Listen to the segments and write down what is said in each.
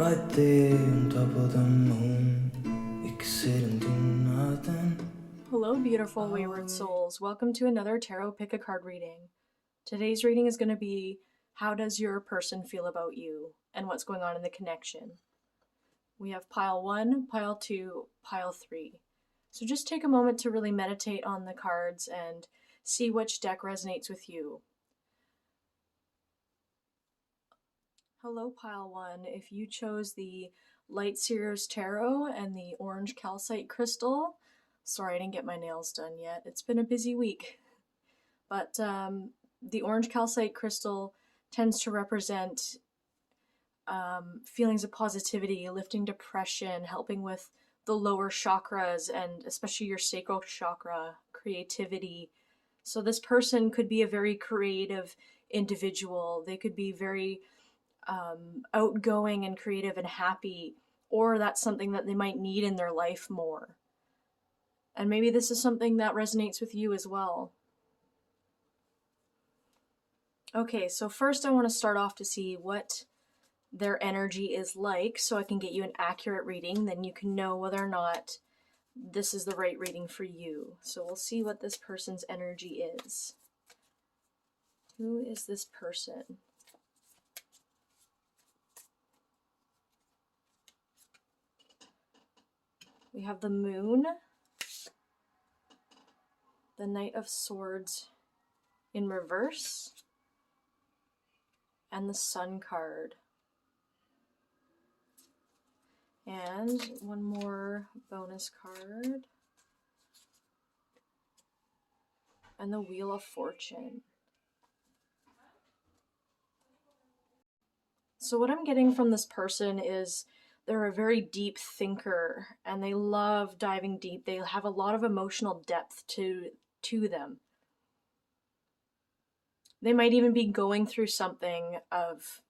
right there on top of the moon. We could sit and do nothing. Hello, beautiful wayward souls. Welcome to another tarot pick a card reading. Today's reading is going to be how does your person feel about you and what's going on in the connection. We have pile 1, pile 2, pile 3. So just take a moment to really meditate on the cards and see which deck resonates with you. Hello, pile 1. If you chose the Light Seer's Tarot and the orange calcite crystal, sorry I didn't get my nails done yet. It's been a busy week. But the orange calcite crystal tends to represent feelings of positivity, lifting depression, helping with the lower chakras, and especially your sacral chakra, creativity. So this person could be a very creative individual. They could be very outgoing and creative and happy, or that's something that they might need in their life more. And maybe this is something that resonates with you as well. Okay, so first I want to start off to see what their energy is like so I can get you an accurate reading. Then you can know whether or not this is the right reading for you. So we'll see what this person's energy is. Who is this person? We have the Moon, the Knight of Swords in reverse, and the Sun card. And one more bonus card. And the Wheel of Fortune. So what I'm getting from this person is they're a very deep thinker and they love diving deep. They have a lot of emotional depth to them. They might even be going through something of,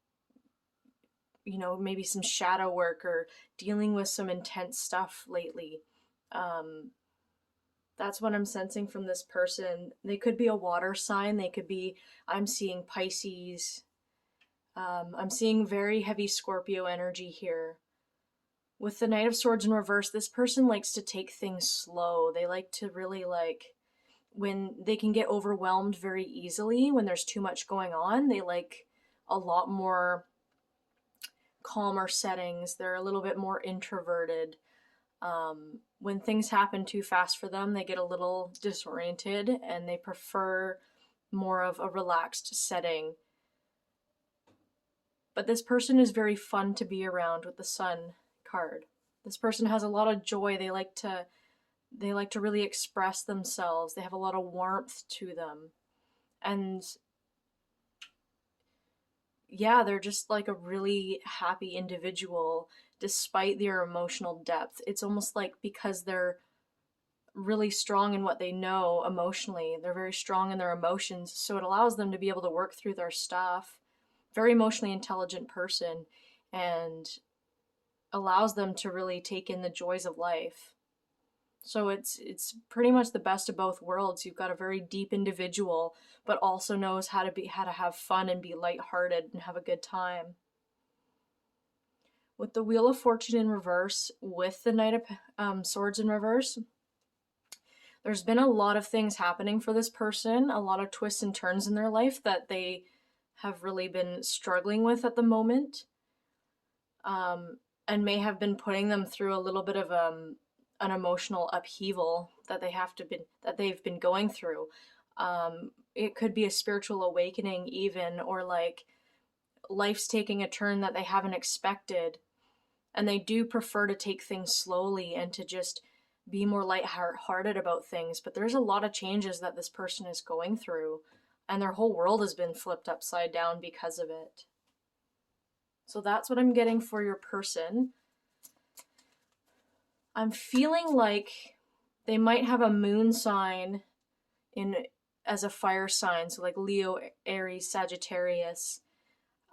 you know, maybe some shadow work or dealing with some intense stuff lately. That's what I'm sensing from this person. They could be a water sign. They could be, I'm seeing Pisces. I'm seeing very heavy Scorpio energy here. With the Knight of Swords in reverse, this person likes to take things slow. They like to really when they can get overwhelmed very easily, when there's too much going on, they like a lot more calmer settings. They're a little bit more introverted. When things happen too fast for them, they get a little disoriented and they prefer more of a relaxed setting. But this person is very fun to be around with the Sun card. This person has a lot of joy. They like to really express themselves. They have a lot of warmth to them. And yeah, they're just like a really happy individual despite their emotional depth. It's almost like because they're really strong in what they know emotionally, they're very strong in their emotions, so it allows them to be able to work through their stuff. Very emotionally intelligent person, and allows them to really take in the joys of life. So it's pretty much the best of both worlds. You've got a very deep individual, but also knows how to have fun and be lighthearted and have a good time. With the Wheel of Fortune in reverse, with the Knight of Swords in reverse, there's been a lot of things happening for this person, a lot of twists and turns in their life that they have really been struggling with at the moment, and may have been putting them through a little bit of an emotional upheaval that they've been going through. It could be a spiritual awakening even, or like life's taking a turn that they haven't expected, and they do prefer to take things slowly and to just be more lighthearted about things. But there's a lot of changes that this person is going through, and their whole world has been flipped upside down because of it. So that's what I'm getting for your person. I'm feeling like they might have a moon sign as a fire sign, so like Leo, Aries, Sagittarius,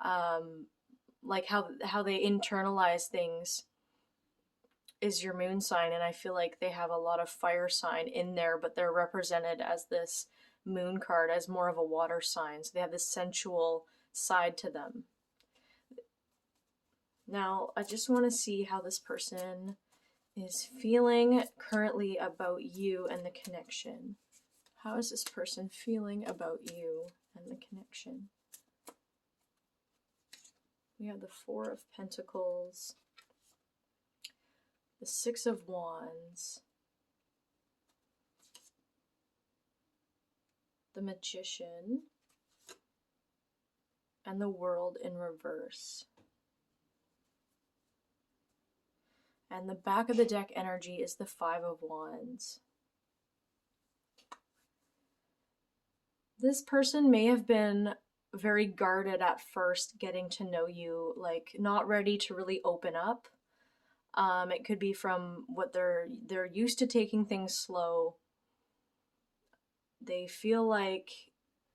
like how they internalize things is your moon sign, and I feel like they have a lot of fire sign in there, but they're represented as this moon card as more of a water sign, so they have this sensual side to them. Now, I just want to see how this person is feeling currently about you and the connection. How is this person feeling about you and the connection? We have the Four of Pentacles, the Six of Wands, the Magician, and the World in reverse. And the back of the deck energy is the Five of Wands. This person may have been very guarded at first getting to know you, like not ready to really open up. It could be from what they're used to taking things slow. They feel like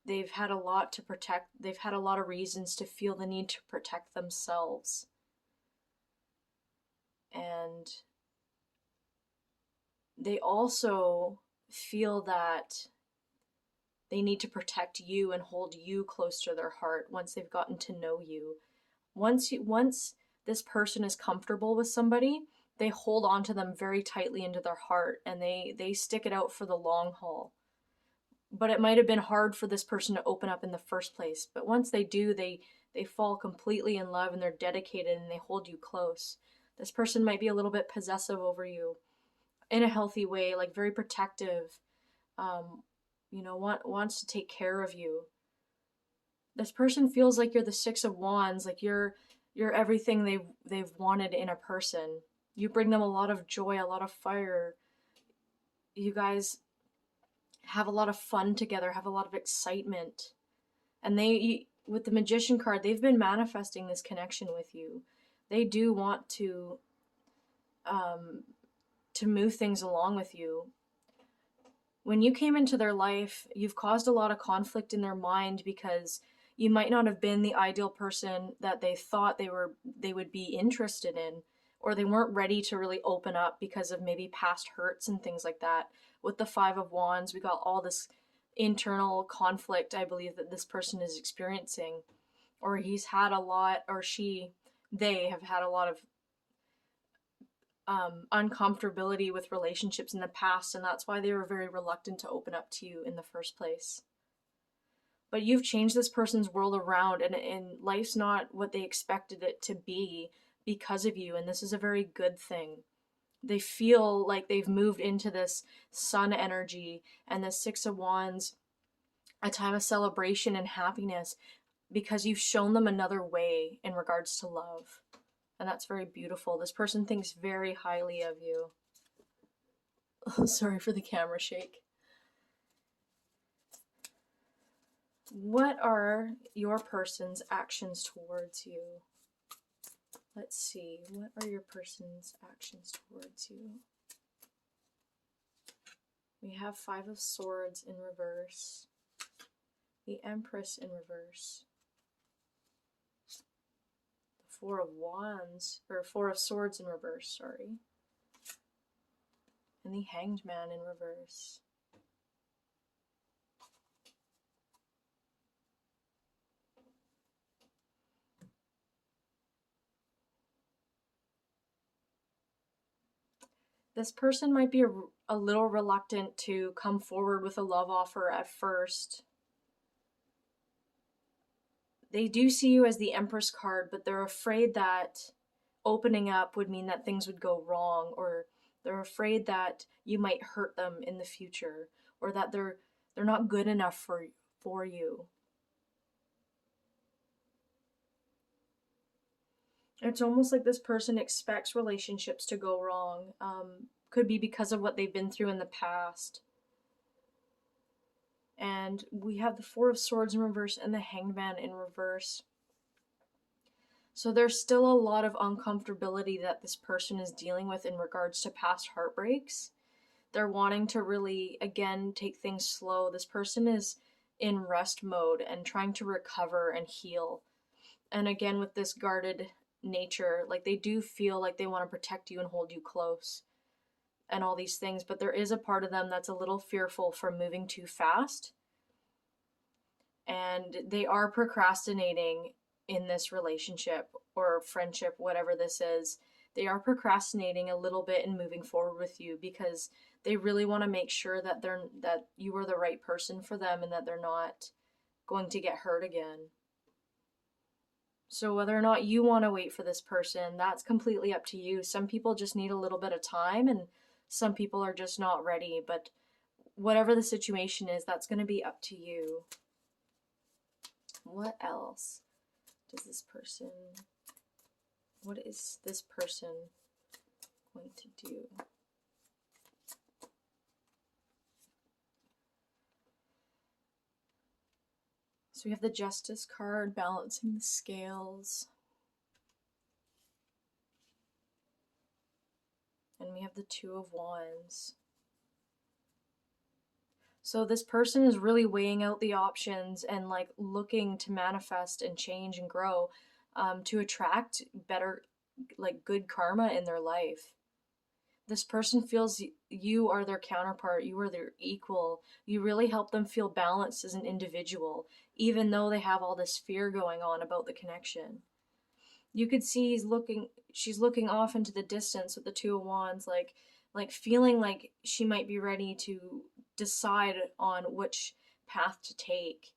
they've had a lot to protect. They've had a lot of reasons to feel the need to protect themselves. And they also feel that they need to protect you and hold you close to their heart once they've gotten to know you. Once this person is comfortable with somebody, they hold on to them very tightly into their heart, and they stick it out for the long haul. But it might have been hard for this person to open up in the first place. But once they do, they fall completely in love, and they're dedicated, and they hold you close. This person might be a little bit possessive over you in a healthy way, like very protective, wants to take care of you. This person feels like you're the Six of Wands, like you're everything they've wanted in a person. You bring them a lot of joy, a lot of fire. You guys have a lot of fun together, have a lot of excitement. And with the Magician card, they've been manifesting this connection with you. They do want to move things along with you. When you came into their life, you've caused a lot of conflict in their mind because you might not have been the ideal person that they thought they would be interested in, or they weren't ready to really open up because of maybe past hurts and things like that. With the Five of Wands, we got all this internal conflict, I believe, that this person is experiencing, or he's had a lot, or they have had a lot of uncomfortability with relationships in the past, and that's why they were very reluctant to open up to you in the first place. But you've changed this person's world around, and life's not what they expected it to be because of you, and this is a very good thing. They feel like they've moved into this sun energy and the Six of Wands, a time of celebration and happiness, because you've shown them another way in regards to love. And that's very beautiful. This person thinks very highly of you. Oh, sorry for the camera shake. What are your person's actions towards you? Let's see. What are your person's actions towards you? We have Five of Swords in reverse. The Empress in reverse. Four of Swords in reverse, sorry. And the Hanged Man in reverse. This person might be a little reluctant to come forward with a love offer at first. They do see you as the Empress card, but they're afraid that opening up would mean that things would go wrong, or they're afraid that you might hurt them in the future, or that they're not good enough for you. It's almost like this person expects relationships to go wrong. Could be because of what they've been through in the past. And we have the Four of Swords in reverse and the Hanged Man in reverse. So there's still a lot of uncomfortability that this person is dealing with in regards to past heartbreaks. They're wanting to really, again, take things slow. This person is in rest mode and trying to recover and heal. And again, with this guarded nature, like they do feel like they want to protect you and hold you close and all these things, but there is a part of them that's a little fearful from moving too fast, and they are procrastinating in this relationship, or friendship, whatever this is, they are procrastinating a little bit in moving forward with you because they really want to make sure that that you are the right person for them and that they're not going to get hurt again. So whether or not you want to wait for this person, that's completely up to you. Some people just need a little bit of time and some people are just not ready, but whatever the situation is, that's going to be up to you. What else does this person, what is this person going to do? So we have the Justice card, balancing the scales. And we have the Two of Wands. So this person is really weighing out the options and like looking to manifest and change and grow to attract better, like good karma in their life. This person feels you are their counterpart, you are their equal. You really help them feel balanced as an individual, even though they have all this fear going on about the connection. You could see she's looking off into the distance with the Two of Wands, like feeling like she might be ready to decide on which path to take.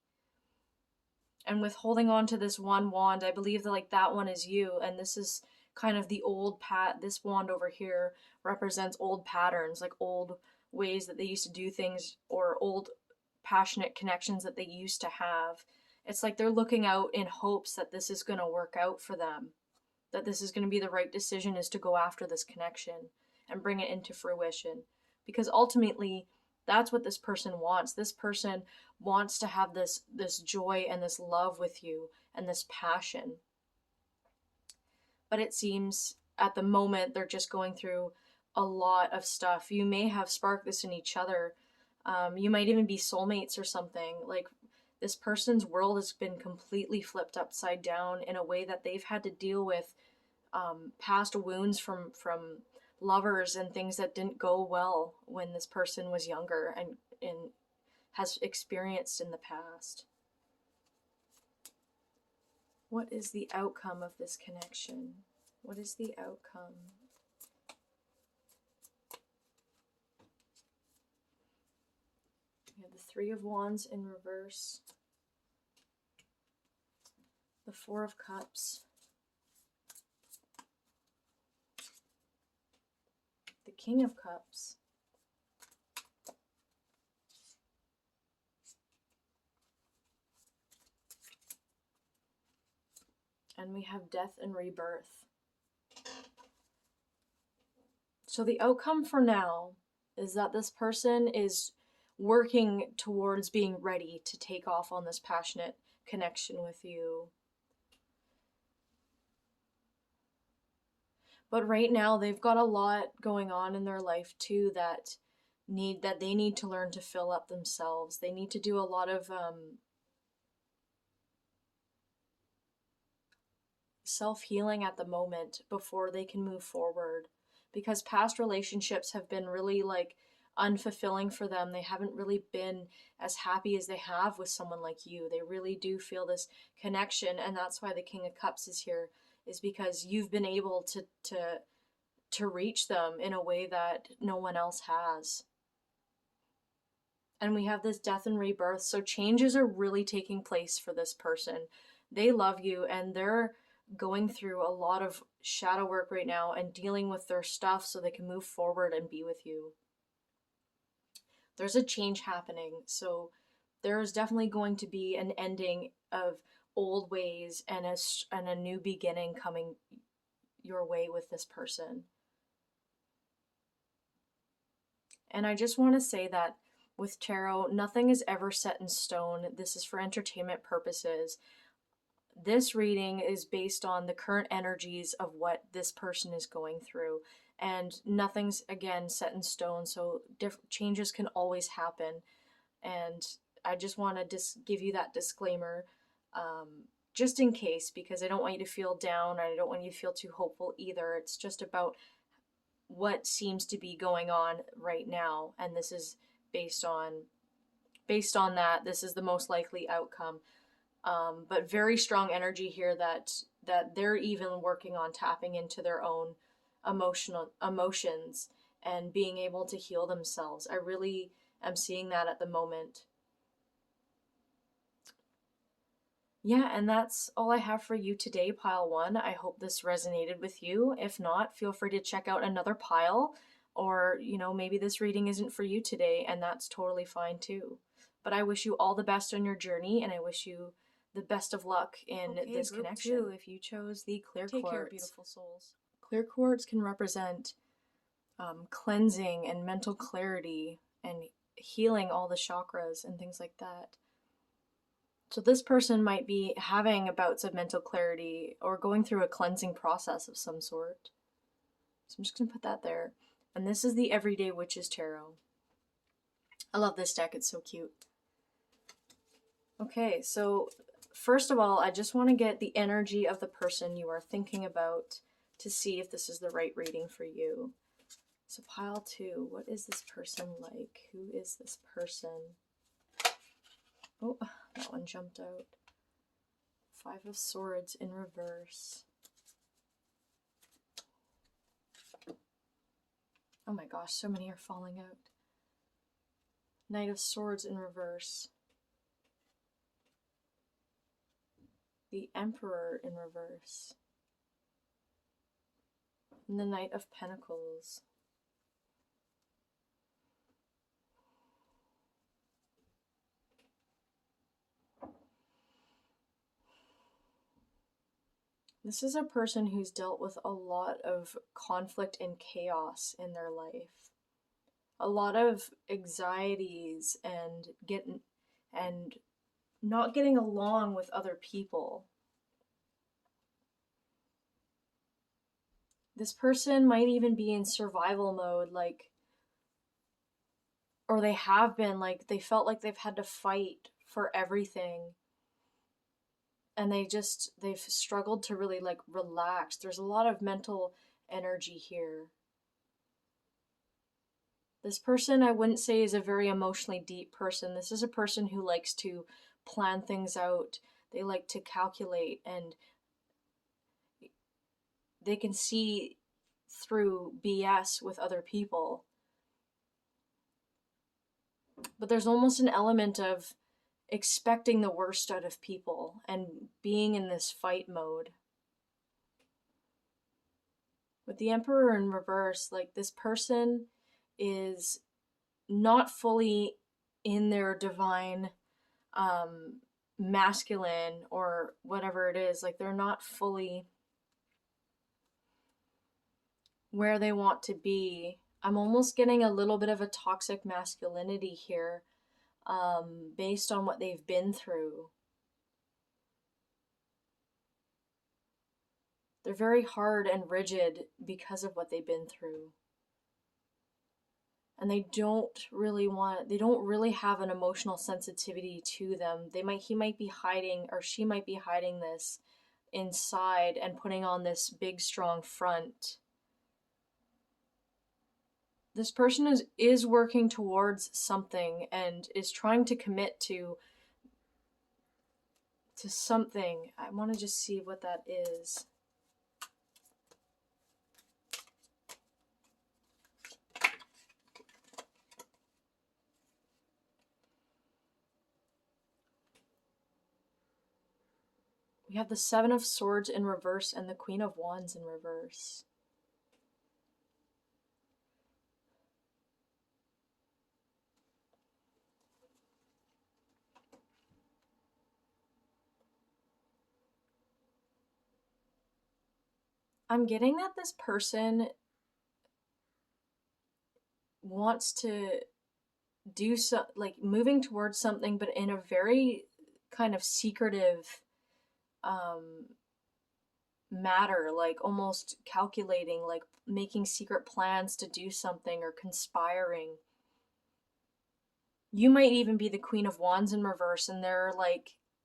And with holding on to this one wand, I believe that like that one is you, and this is kind of the old this wand over here represents old patterns, like old ways that they used to do things or old passionate connections that they used to have. It's like they're looking out in hopes that this is going to work out for them, that this is going to be the right decision, is to go after this connection and bring it into fruition. Because ultimately, that's what this person wants. This person wants to have this joy and this love with you and this passion. But it seems at the moment they're just going through a lot of stuff. You may have sparked this in each other. You might even be soulmates or something. Like this person's world has been completely flipped upside down in a way that they've had to deal with past wounds from lovers and things that didn't go well when this person was younger and has experienced in the past. What is the outcome of this connection? What is the outcome? We have the Three of Wands in reverse, the Four of Cups, the King of Cups, and we have Death and Rebirth. So the outcome for now is that this person is working towards being ready to take off on this passionate connection with you. But right now they've got a lot going on in their life too that they need to learn to fill up themselves. They need to do a lot of self-healing at the moment before they can move forward, because past relationships have been really like unfulfilling for them. They haven't really been as happy as they have with someone like you. They really do feel this connection, and that's why the King of Cups is here, is because you've been able to reach them in a way that no one else has. And we have this Death and Rebirth, so changes are really taking place for this person. They love you and they're going through a lot of shadow work right now and dealing with their stuff so they can move forward and be with you. There's a change happening, so there's definitely going to be an ending of old ways and a new beginning coming your way with this person. And I just want to say that with tarot, nothing is ever set in stone. This is for entertainment purposes. This reading is based on the current energies of what this person is going through, and nothing's again set in stone, so changes can always happen. And I just want to give you that disclaimer, just in case, because I don't want you to feel down. I don't want you to feel too hopeful either. It's just about what seems to be going on right now, and this is based on that. This is the most likely outcome. but very strong energy here that they're even working on tapping into their own emotions and being able to heal themselves. I really am seeing that at the moment. Yeah, and that's all I have for you today, pile one. I hope this resonated with you. If not, feel free to check out another pile, or, maybe this reading isn't for you today, and that's totally fine too. But I wish you all the best on your journey, and I wish you the best of luck in this connection. Two, if you chose the clear quartz. Take care, beautiful souls. Clear quartz can represent cleansing and mental clarity and healing all the chakras and things like that. So this person might be having bouts of mental clarity or going through a cleansing process of some sort. So I'm just going to put that there. And this is the Everyday Witches Tarot. I love this deck. It's so cute. Okay, so first of all, I just want to get the energy of the person you are thinking about to see if this is the right reading for you. So pile two, what is this person like? Who is this person? Oh, that one jumped out. Five of Swords in reverse. Oh my gosh, so many are falling out. Knight of Swords in reverse. The Emperor in reverse. And the Knight of Pentacles. This is a person who's dealt with a lot of conflict and chaos in their life. A lot of anxieties and not getting along with other people. This person might even be in survival mode, or they have been, they felt like they've had to fight for everything. And they've struggled to really relax. There's a lot of mental energy here. This person, I wouldn't say, is a very emotionally deep person. This is a person who likes to plan things out. They like to calculate, and they can see through BS with other people. But there's almost an element of expecting the worst out of people and being in this fight mode. With the Emperor in reverse, this person is not fully in their divine masculine or whatever it is. They're not fully where they want to be. I'm almost getting a little bit of a toxic masculinity here, based on what they've been through. They're very hard and rigid because of what they've been through. And they don't really have an emotional sensitivity to them. He might be hiding, or she might be hiding this inside and putting on this big, strong front. This person is working towards something and is trying to commit to something. I want to just see what that is. We have the Seven of Swords in reverse and the Queen of Wands in reverse. I'm getting that this person wants to do moving towards something, but in a very kind of secretive matter, almost calculating, making secret plans to do something or conspiring. You might even be the Queen of Wands in reverse, and they're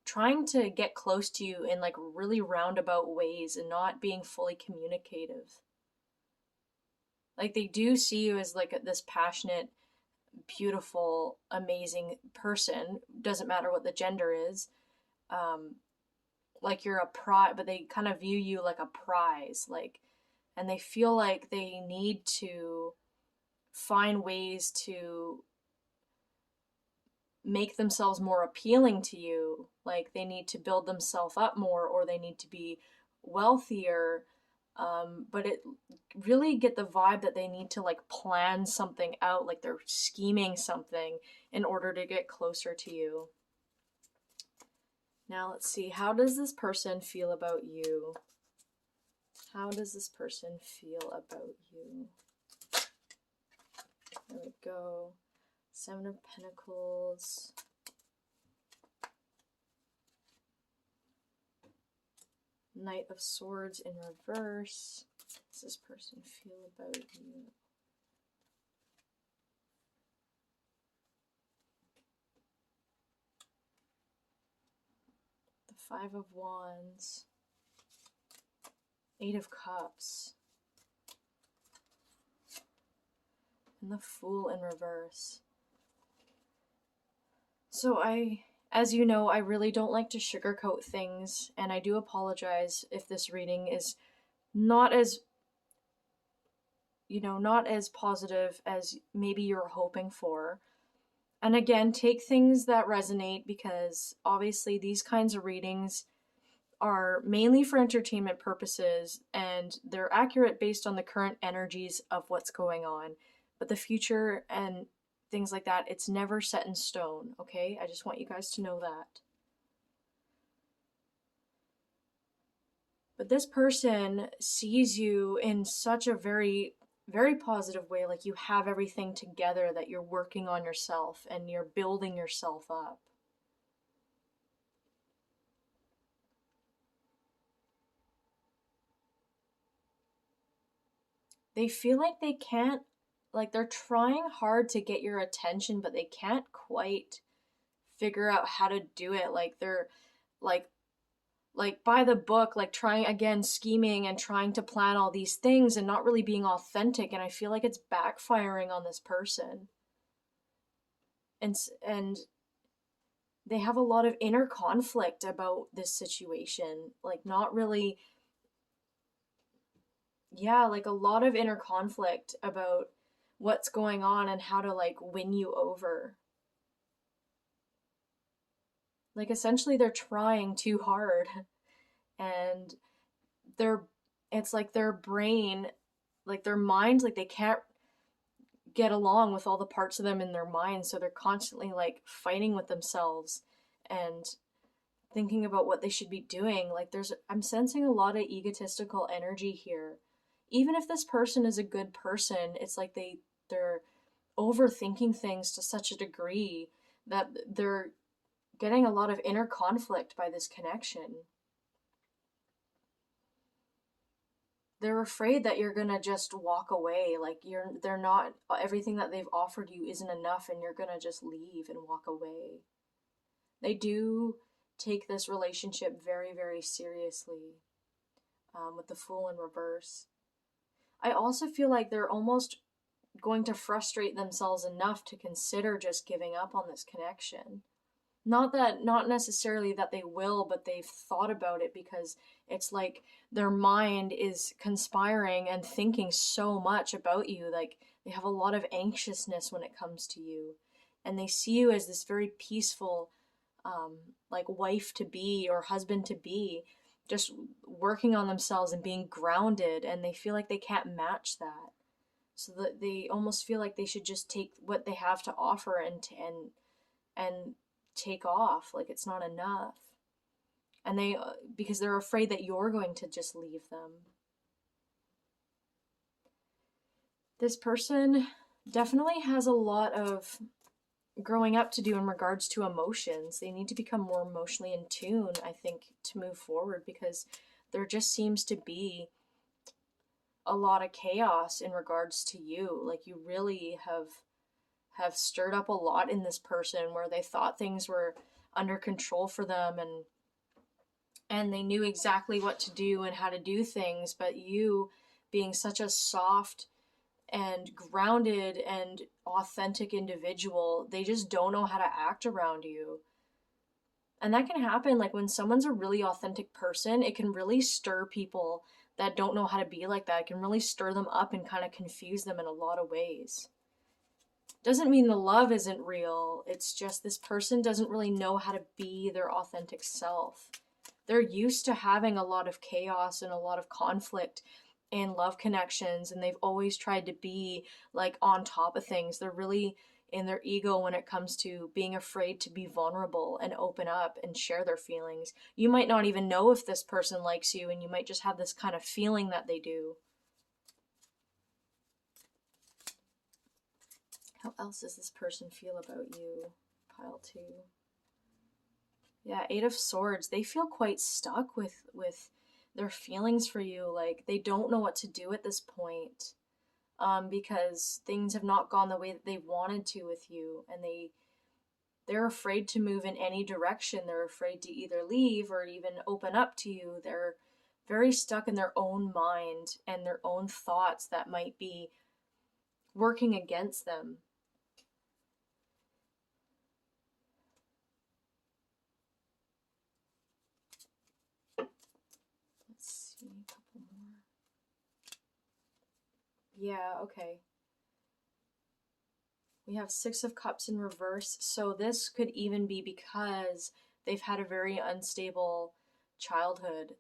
trying to get close to you in really roundabout ways and not being fully communicative. They do see you as this passionate, beautiful, amazing person. Doesn't matter what the gender is. like you're a prize, but they kind of view you like a prize, like, and they feel like they need to find ways to make themselves more appealing to you. Like they need to build themselves up more, or they need to be wealthier. But it really get the vibe that they need to like plan something out, like they're scheming something in order to get closer to you. Now let's see, how does this person feel about you? How does this person feel about you? There we go. Seven of Pentacles. Knight of Swords in reverse. How does this person feel about you? The Five of Wands. Eight of Cups. And the Fool in reverse. So as you know, I really don't like to sugarcoat things, and I do apologize if this reading is not as, not as positive as maybe you're hoping for. And again, take things that resonate, because obviously these kinds of readings are mainly for entertainment purposes, and they're accurate based on the current energies of what's going on. But the future and things like that, it's never set in stone, okay? I just want you guys to know that. But this person sees you in such a very, very positive way, like you have everything together, that you're working on yourself and you're building yourself up. They feel like they can't, like they're trying hard to get your attention, but they can't quite figure out how to do it. Like they're like by the book, like trying, again, scheming and trying to plan all these things and not really being authentic. And I feel like it's backfiring on this person. And they have a lot of inner conflict about this situation. Like not really, yeah, like a lot of inner conflict about what's going on and how to like win you over. Like essentially they're trying too hard, and they're it's like their brain, like their mind, like they can't get along with all the parts of them in their mind, so they're constantly like fighting with themselves and thinking about what they should be doing. Like I'm sensing a lot of egotistical energy here. Even if this person is a good person, it's like they're overthinking things to such a degree that they're getting a lot of inner conflict by this connection. They're afraid that you're gonna just walk away, like they're not, everything that they've offered you isn't enough, and you're gonna just leave and walk away. They do take this relationship very, very seriously, with the Fool in reverse. I also feel like they're almost going to frustrate themselves enough to consider just giving up on this connection. Not necessarily that they will, but they've thought about it, because it's like their mind is conspiring and thinking so much about you. Like they have a lot of anxiousness when it comes to you, and they see you as this very peaceful, like wife to be or husband to be, just working on themselves and being grounded, and they feel like they can't match that. So that they almost feel like they should just take what they have to offer and take off, like it's not enough. And they, because they're afraid that you're going to just leave them. This person definitely has a lot of growing up to do in regards to emotions. They need to become more emotionally in tune, I think, to move forward, because there just seems to be a lot of chaos in regards to you. Like you really have stirred up a lot in this person, where they thought things were under control for them, and they knew exactly what to do and how to do things, but you, being such a soft and grounded and authentic individual, they just don't know how to act around you. And that can happen, like when someone's a really authentic person, it can really stir people that don't know how to be like that. It can really stir them up and kind of confuse them in a lot of ways. Doesn't mean the love isn't real. It's just this person doesn't really know how to be their authentic self. They're used to having a lot of chaos and a lot of conflict in love connections, and they've always tried to be like on top of things. They're really in their ego when it comes to being afraid to be vulnerable and open up and share their feelings. You might not even know if this person likes you, and you might just have this kind of feeling that they do. How else does this person feel about you? Pile 2. Yeah, 8 of Swords. They feel quite stuck with their feelings for you. Like they don't know what to do at this point, because things have not gone the way that they wanted to with you, and they're afraid to move in any direction. They're afraid to either leave or even open up to you. They're very stuck in their own mind and their own thoughts that might be working against them. Let's see, a couple more. Yeah, okay. We have 6 of Cups in reverse, so this could even be because they've had a very unstable childhood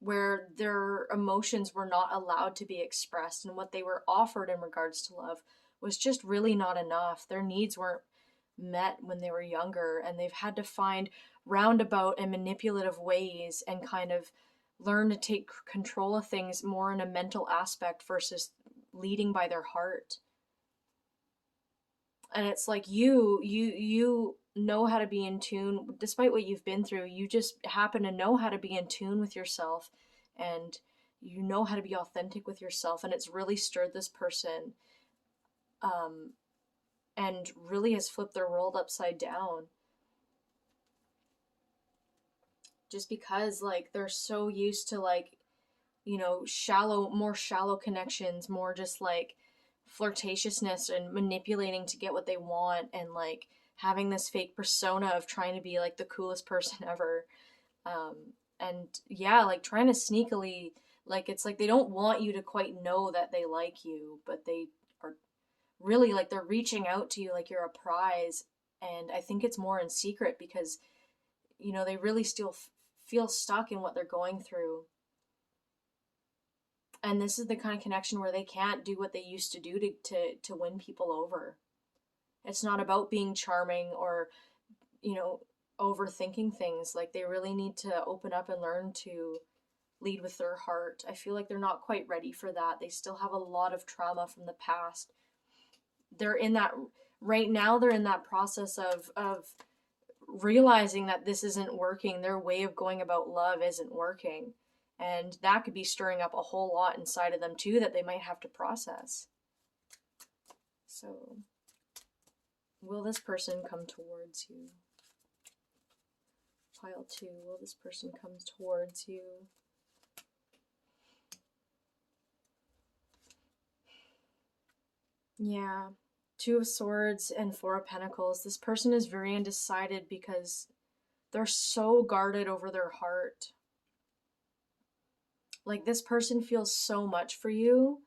where their emotions were not allowed to be expressed, and what they were offered in regards to love was just really not enough. Their needs weren't met when they were younger, and they've had to find roundabout and manipulative ways and kind of learn to take control of things more in a mental aspect versus leading by their heart. And it's like you know how to be in tune despite what you've been through. You just happen to know how to be in tune with yourself, and you know how to be authentic with yourself, and it's really stirred this person, and really has flipped their world upside down, just because like they're so used to like, you know, more shallow connections, more just like flirtatiousness and manipulating to get what they want, and like having this fake persona of trying to be like the coolest person ever. um and yeah, like trying to sneakily, like it's like they don't want you to quite know that they like you, but they are really like they're reaching out to you like you're a prize. And I think it's more in secret because, you know, they really still feel stuck in what they're going through. And this is the kind of connection where they can't do what they used to do to win people over. It's not about being charming or, you know, overthinking things. Like they really need to open up and learn to lead with their heart. I feel like they're not quite ready for that. They still have a lot of trauma from the past. They're in that right now, they're in that process of realizing that this isn't working. Their way of going about love isn't working. And that could be stirring up a whole lot inside of them too that they might have to process. So, will this person come towards you? Pile 2, will this person come towards you? Yeah. 2 of Swords and 4 of Pentacles. This person is very undecided because they're so guarded over their heart. Like this person feels so much for you,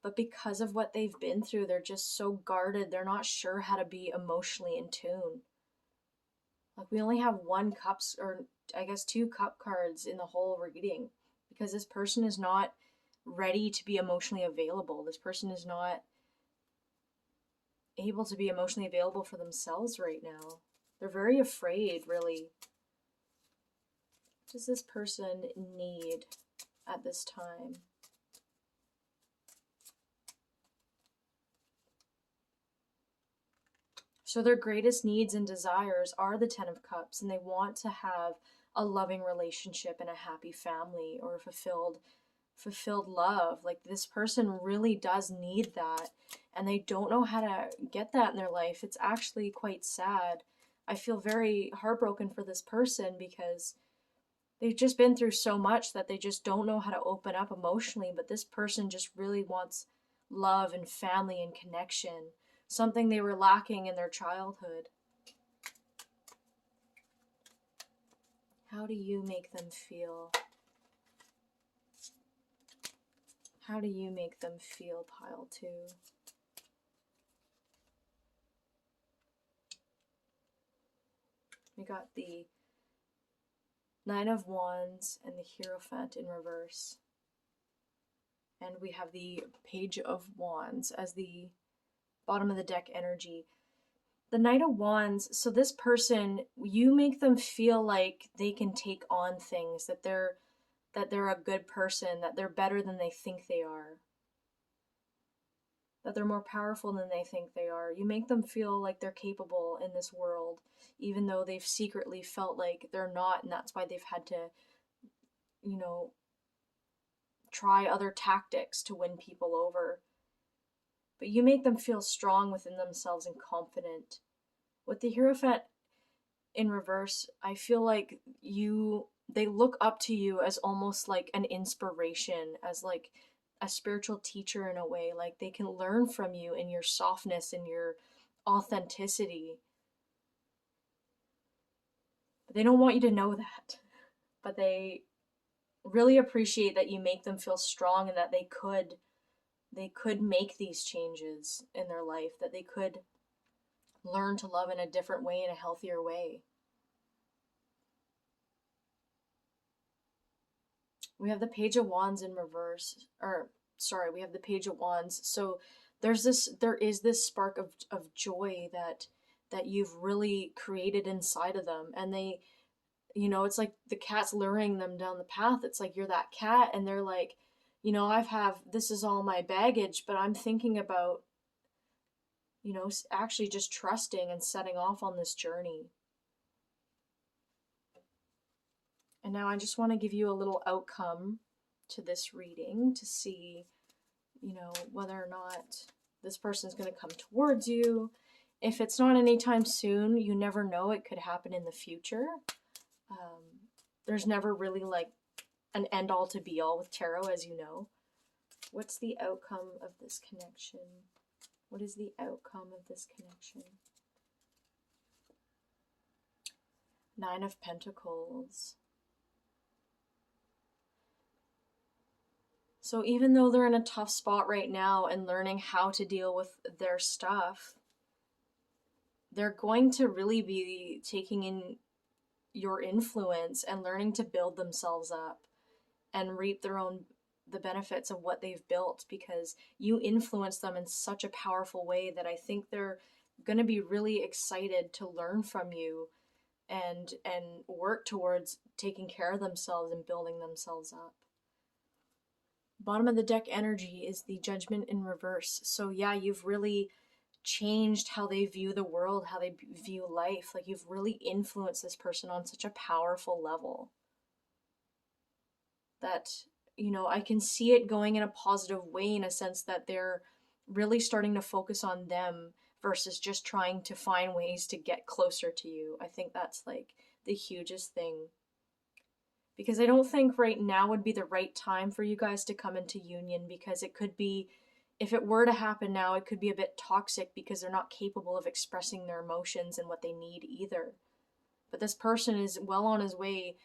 but because of what they've been through, they're just so guarded. They're not sure how to be emotionally in tune. Like we only have 1 cups, or I guess 2 cup cards in the whole reading, because this person is not ready to be emotionally available. This person is not able to be emotionally available for themselves right now. They're very afraid, really. What does this person need at this time? So their greatest needs and desires are the 10 of Cups, and they want to have a loving relationship and a happy family, or fulfilled love. Like this person really does need that, and they don't know how to get that in their life. It's actually quite sad. I feel very heartbroken for this person because they've just been through so much that they just don't know how to open up emotionally. But this person just really wants love and family and connection, something they were lacking in their childhood. How do you make them feel? How do you make them feel, pile 2? We got the Nine of Wands and the Hierophant in reverse. And we have the Page of Wands as the bottom of the deck energy. The Knight of Wands, so this person, you make them feel like they can take on things, that they're a good person, that they're better than they think they are, that they're more powerful than they think they are. You make them feel like they're capable in this world, even though they've secretly felt like they're not, and that's why they've had to, you know, try other tactics to win people over. But you make them feel strong within themselves and confident. With the Hierophant in reverse, I feel like they look up to you as almost like an inspiration, as like a spiritual teacher in a way. Like they can learn from you in your softness and your authenticity. But they don't want you to know that. But they really appreciate that you make them feel strong and that they could make these changes in their life, that they could learn to love in a different way, in a healthier way. We have the Page of Wands in reverse, we have the Page of Wands. So there is this spark of joy that you've really created inside of them, and they, it's like the cat's luring them down the path. It's like you're that cat, and they're like, this is all my baggage, but I'm thinking about, actually just trusting and setting off on this journey. And now I just want to give you a little outcome to this reading to see, whether or not this person's going to come towards you. If it's not anytime soon, you never know. It could happen in the future. There's never really like an end all to be all with tarot, as you know. What's the outcome of this connection? What is the outcome of this connection? Nine of Pentacles. So even though they're in a tough spot right now and learning how to deal with their stuff, they're going to really be taking in your influence and learning to build themselves up and reap the benefits of what they've built, because you influence them in such a powerful way that I think they're going to be really excited to learn from you and work towards taking care of themselves and building themselves up. Bottom of the deck energy is the Judgment in reverse. So yeah, you've really changed how they view the world, how they view life. Like you've really influenced this person on such a powerful level that, I can see it going in a positive way, in a sense that they're really starting to focus on them versus just trying to find ways to get closer to you. I think that's like the hugest thing. Because I don't think right now would be the right time for you guys to come into union, because it could be, if it were to happen now, it could be a bit toxic because they're not capable of expressing their emotions and what they need either. But this person is well on his way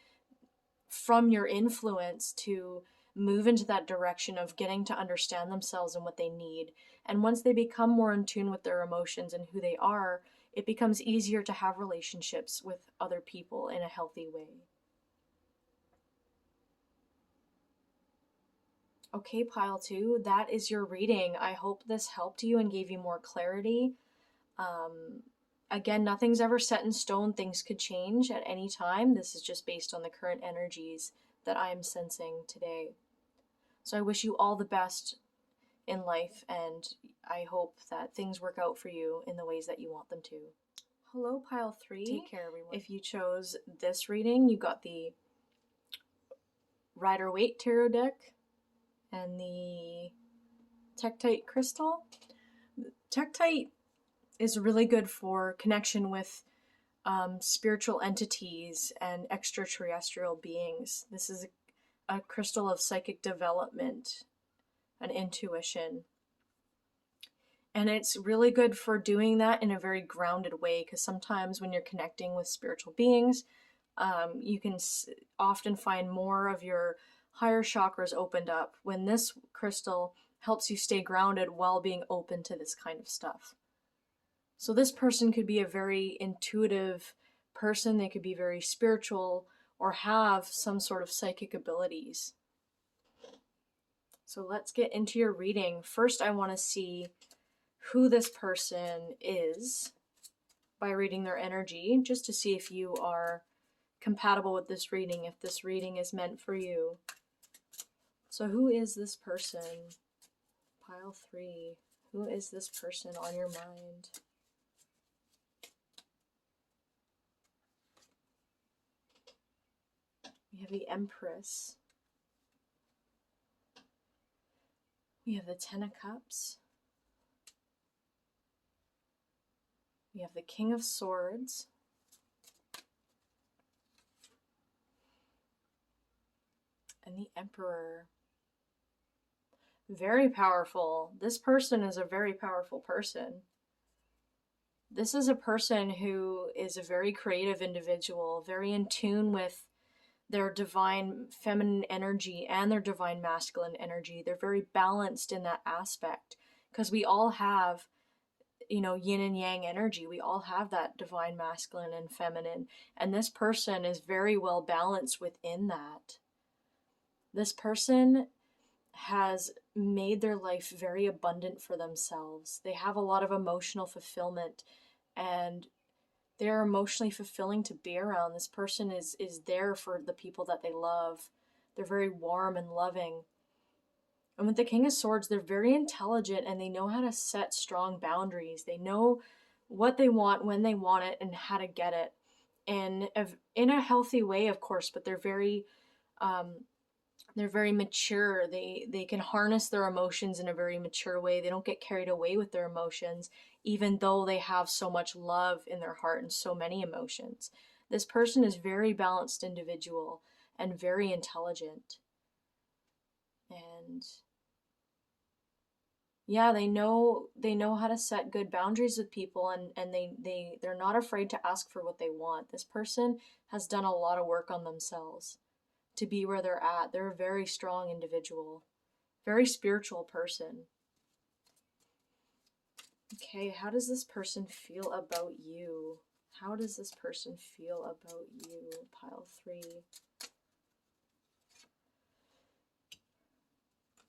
from your influence to move into that direction of getting to understand themselves and what they need. And once they become more in tune with their emotions and who they are, it becomes easier to have relationships with other people in a healthy way. Okay, pile 2, that is your reading. I hope this helped you and gave you more clarity. Again, nothing's ever set in stone. Things could change at any time. This is just based on the current energies that I'm sensing today. So I wish you all the best in life, and I hope that things work out for you in the ways that you want them to. Hello, pile 3. Take care, everyone. If you chose this reading, you got the Rider-Waite Tarot deck and the Tektite crystal. Tektite is really good for connection with spiritual entities and extraterrestrial beings. This is a crystal of psychic development and intuition. And it's really good for doing that in a very grounded way, because sometimes when you're connecting with spiritual beings, You can often find more of your higher chakras opened up when this crystal helps you stay grounded while being open to this kind of stuff. So this person could be a very intuitive person. They could be very spiritual or have some sort of psychic abilities. So let's get into your reading. First, I want to see who this person is by reading their energy, just to see if you are compatible with this reading, if this reading is meant for you. So who is this person? Pile 3. Who is this person on your mind? We have the Empress. We have the Ten of Cups. We have the King of Swords. And the Emperor. Very powerful. This person is a very powerful person. This is a person who is a very creative individual, very in tune with their divine feminine energy and their divine masculine energy. They're very balanced in that aspect because we all have, yin and yang energy. We all have that divine masculine and feminine, and this person is very well balanced within that. This person has made their life very abundant for themselves. They have a lot of emotional fulfillment, and they're emotionally fulfilling to be around. This person is there for the people that they love. They're very warm and loving. And with the King of Swords, they're very intelligent and they know how to set strong boundaries. They know what they want, when they want it, and how to get it. And in a healthy way, of course, but they're very mature. They can harness their emotions in a very mature way. They don't get carried away with their emotions, even though they have so much love in their heart and so many emotions. This person is very balanced individual and very intelligent. And yeah, they know how to set good boundaries with people, and they're not afraid to ask for what they want. This person has done a lot of work on themselves to be where they're at. They're a very strong individual, very spiritual person. Okay, how does this person feel about you? How does this person feel about you? Pile 3.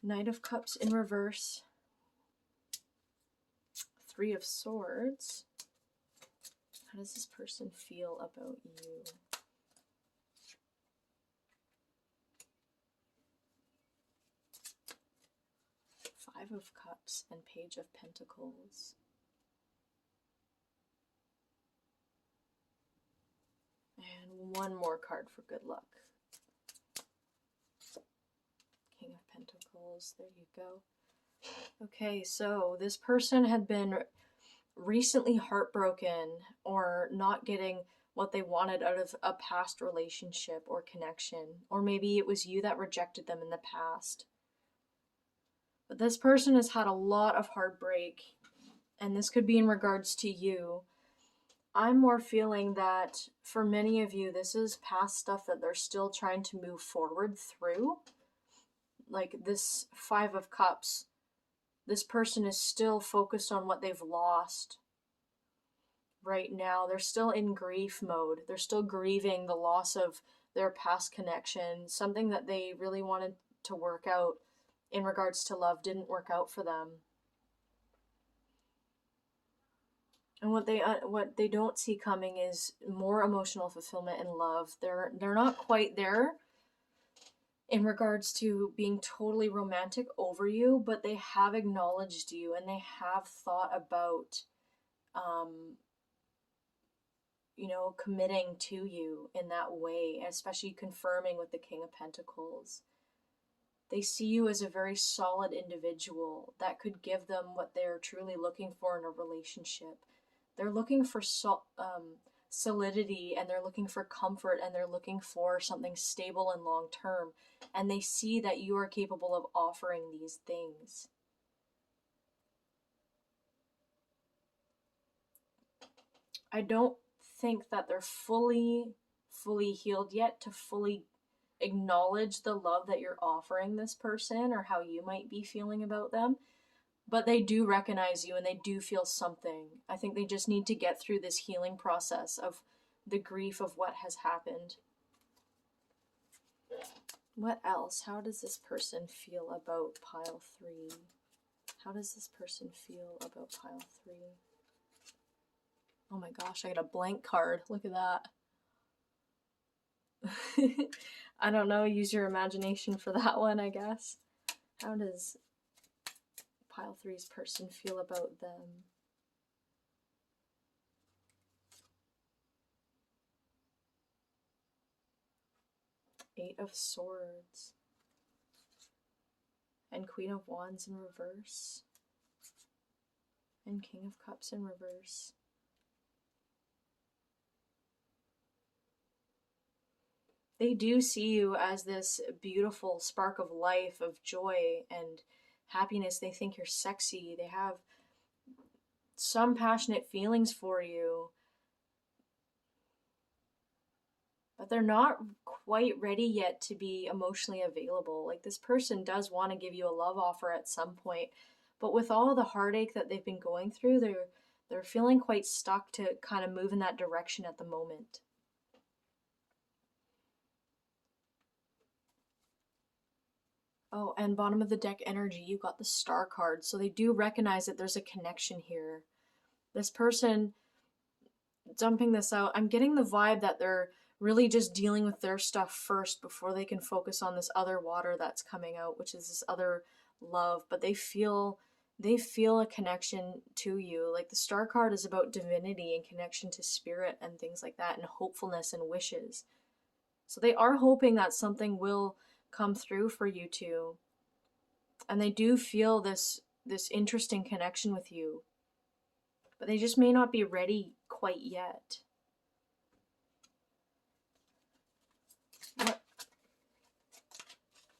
Knight of Cups in reverse. 3 of Swords. How does this person feel about you? Five of Cups and Page of Pentacles. And one more card for good luck. King of Pentacles. There you go. Okay, so this person had been recently heartbroken or not getting what they wanted out of a past relationship or connection. Or maybe it was you that rejected them in the past. But this person has had a lot of heartbreak, and this could be in regards to you. I'm more feeling that for many of you, this is past stuff that they're still trying to move forward through. Like this 5 of Cups, this person is still focused on what they've lost right now. They're still in grief mode. They're still grieving the loss of their past connection, something that they really wanted to work out in regards to love didn't work out for them. And what they don't see coming is more emotional fulfillment and love. They're not quite there in regards to being totally romantic over you, but they have acknowledged you and they have thought about committing to you in that way, especially confirming with the King of Pentacles. They see you as a very solid individual that could give them what they're truly looking for in a relationship. They're looking for solidity, and they're looking for comfort, and they're looking for something stable and long term. And they see that you are capable of offering these things. I don't think that they're fully fully healed yet to fully acknowledge the love that you're offering this person or how you might be feeling about them. But they do recognize you and they do feel something. I think they just need to get through this healing process of the grief of what has happened. What else? How does this person feel about pile 3? How does this person feel about pile 3? Oh my gosh, I got a blank card. Look at that. I don't know, use your imagination for that one, I guess. How does pile 3's person feel about them? Eight of Swords. And Queen of Wands in reverse. And King of Cups in reverse. They do see you as this beautiful spark of life, of joy and happiness. They think you're sexy. They have some passionate feelings for you. But they're not quite ready yet to be emotionally available. Like, this person does want to give you a love offer at some point, but with all the heartache that they've been going through, they're feeling quite stuck to kind of move in that direction at the moment. Oh, and bottom of the deck energy, you got the Star card. So they do recognize that there's a connection here. This person dumping this out, I'm getting the vibe that they're really just dealing with their stuff first before they can focus on this other water that's coming out, which is this other love. But they feel a connection to you. Like, the Star card is about divinity and connection to spirit and things like that, and hopefulness and wishes. So they are hoping that something will come through for you two. And they do feel this interesting connection with you. But they just may not be ready quite yet.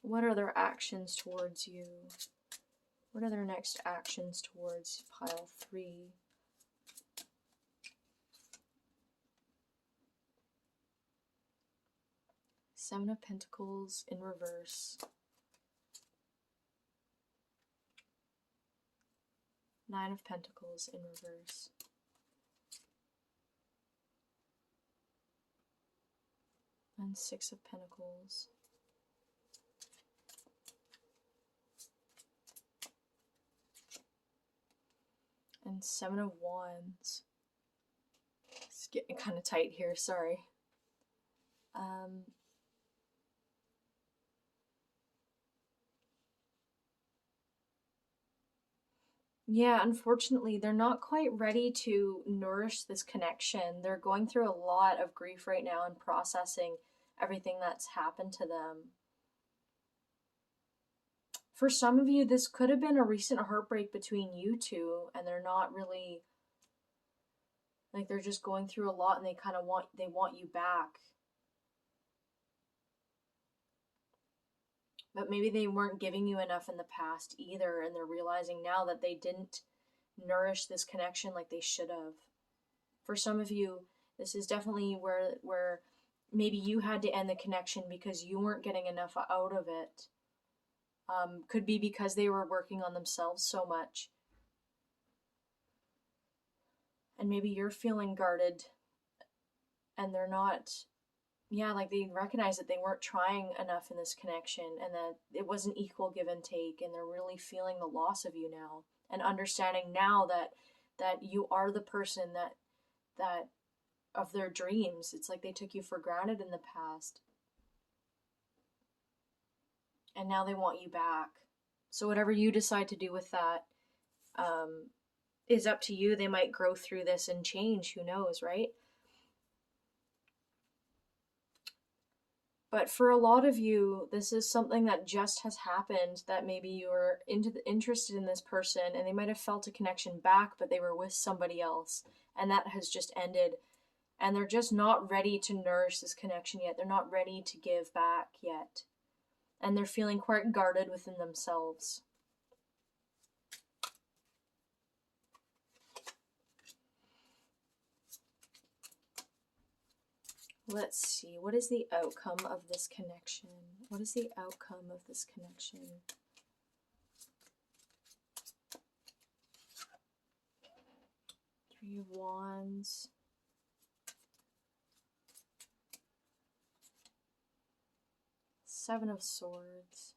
What are their actions towards you? What are their next actions towards pile 3? Seven of Pentacles in reverse. Nine of Pentacles in reverse. And Six of Pentacles. And Seven of Wands. It's getting kind of tight here, sorry. Yeah, unfortunately, they're not quite ready to nourish this connection. They're going through a lot of grief right now and processing everything that's happened to them. For some of you, this could have been a recent heartbreak between you two, and they're not really, like, they're just going through a lot and they kind of want you back. But maybe they weren't giving you enough in the past either, and they're realizing now that they didn't nourish this connection like they should have. For some of you, this is definitely where maybe you had to end the connection because you weren't getting enough out of it. Could be because they were working on themselves so much. And maybe you're feeling guarded and they're not, like they recognize that they weren't trying enough in this connection and that it wasn't equal give and take, and they're really feeling the loss of you now and understanding now that you are the person that of their dreams. It's like they took you for granted in the past. And now they want you back. So whatever you decide to do with that is up to you. They might grow through this and change. Who knows, right? But for a lot of you, this is something that just has happened, that maybe you were interested in this person and they might have felt a connection back, but they were with somebody else. And that has just ended. And they're just not ready to nourish this connection yet. They're not ready to give back yet. And they're feeling quite guarded within themselves. Let's see, what is the outcome of this connection? What is the outcome of this connection? Three of Wands. Seven of Swords.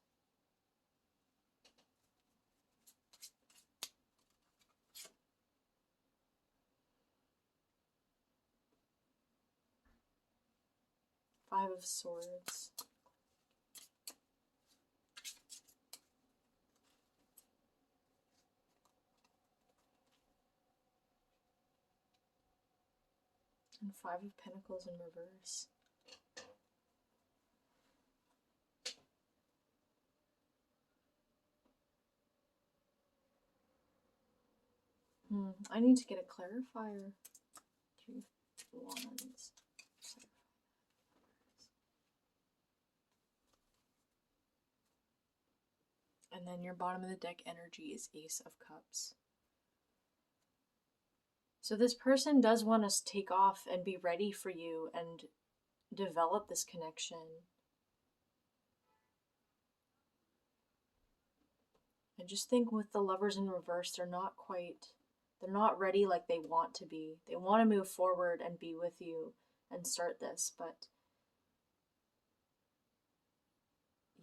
Five of Swords. And Five of Pentacles in reverse. I need to get a clarifier. Three of Wands. And then your bottom of the deck energy is Ace of Cups. So this person does want to take off and be ready for you and develop this connection. And just think with the Lovers in reverse, they're not ready like they want to be. They want to move forward and be with you and start this, but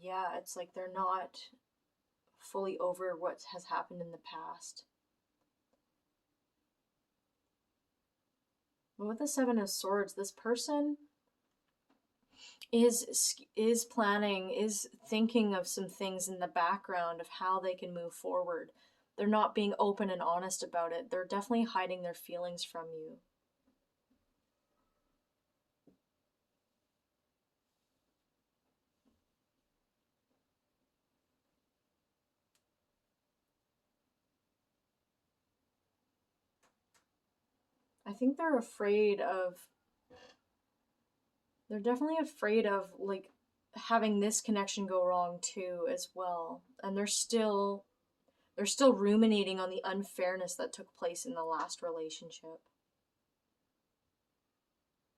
yeah, it's like they're not fully over what has happened in the past. But with the Seven of Swords, this person is planning, is thinking of some things in the background of how they can move forward. They're not being open and honest about it. They're definitely hiding their feelings from you. I think they're definitely afraid of like having this connection go wrong too as well. And they're still ruminating on the unfairness that took place in the last relationship.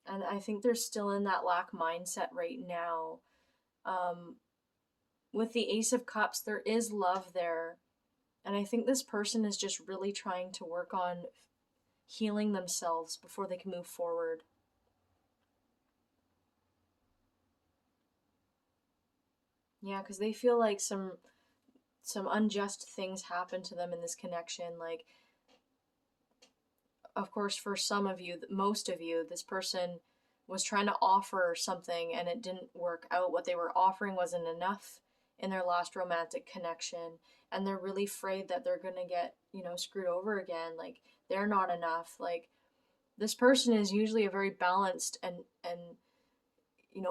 And I think they're still in that lack mindset right now. With the Ace of Cups, there is love there. And I think this person is just really trying to work on healing themselves before they can move forward. Yeah, because they feel like some unjust things happen to them in this connection. Like, of course, for some of you, most of you, this person was trying to offer something and it didn't work out. What they were offering wasn't enough in their last romantic connection, and they're really afraid that they're gonna get, screwed over again. Like, they're not enough. Like, this person is usually a very balanced and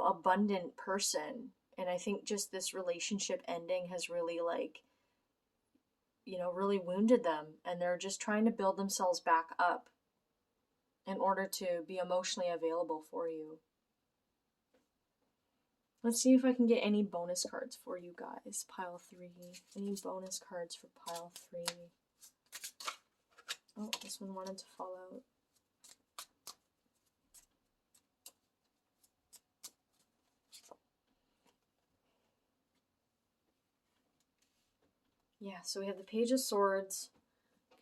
abundant person, and I think just this relationship ending has really really wounded them, and they're just trying to build themselves back up in order to be emotionally available for you. Let's see if I can get any bonus cards for you guys. Pile 3. Any bonus cards for pile 3? Oh, this one wanted to fall out. Yeah, so we have the Page of Swords.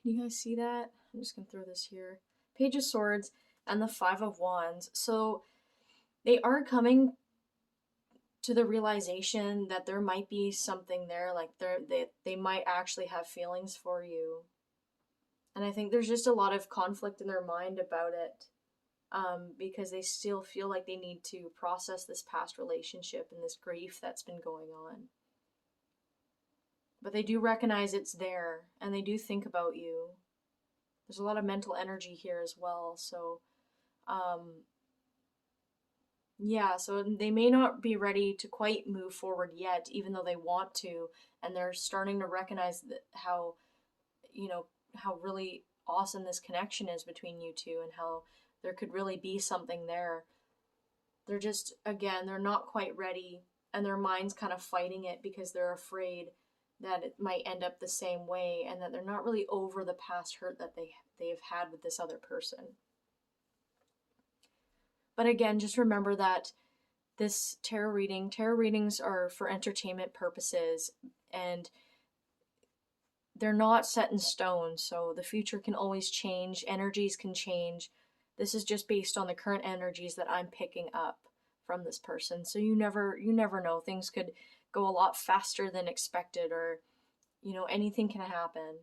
Can you guys see that? I'm just going to throw this here. Page of Swords and the Five of Wands. So they are coming to the realization that there might be something there, like they might actually have feelings for you. And I think there's just a lot of conflict in their mind about it, because they still feel like they need to process this past relationship and this grief that's been going on. But they do recognize it's there, and they do think about you. There's a lot of mental energy here as well, so yeah, so they may not be ready to quite move forward yet, even though they want to, and they're starting to recognize that how really awesome this connection is between you two, and how there could really be something there. They're just, again, they're not quite ready, and their mind's kind of fighting it because they're afraid that it might end up the same way, and that they're not really over the past hurt that they've had with this other person. But again, just remember that this tarot readings are for entertainment purposes, and they're not set in stone, so the future can always change, energies can change. This is just based on the current energies that I'm picking up from this person. So you never know. Things could go a lot faster than expected, or anything can happen.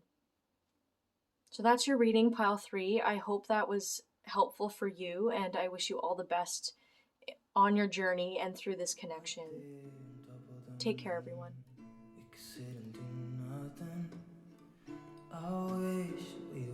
So that's your reading, pile 3. I hope that was helpful for you, and I wish you all the best on your journey and through this connection. Take care, everyone. We could sit and do nothing. I wish we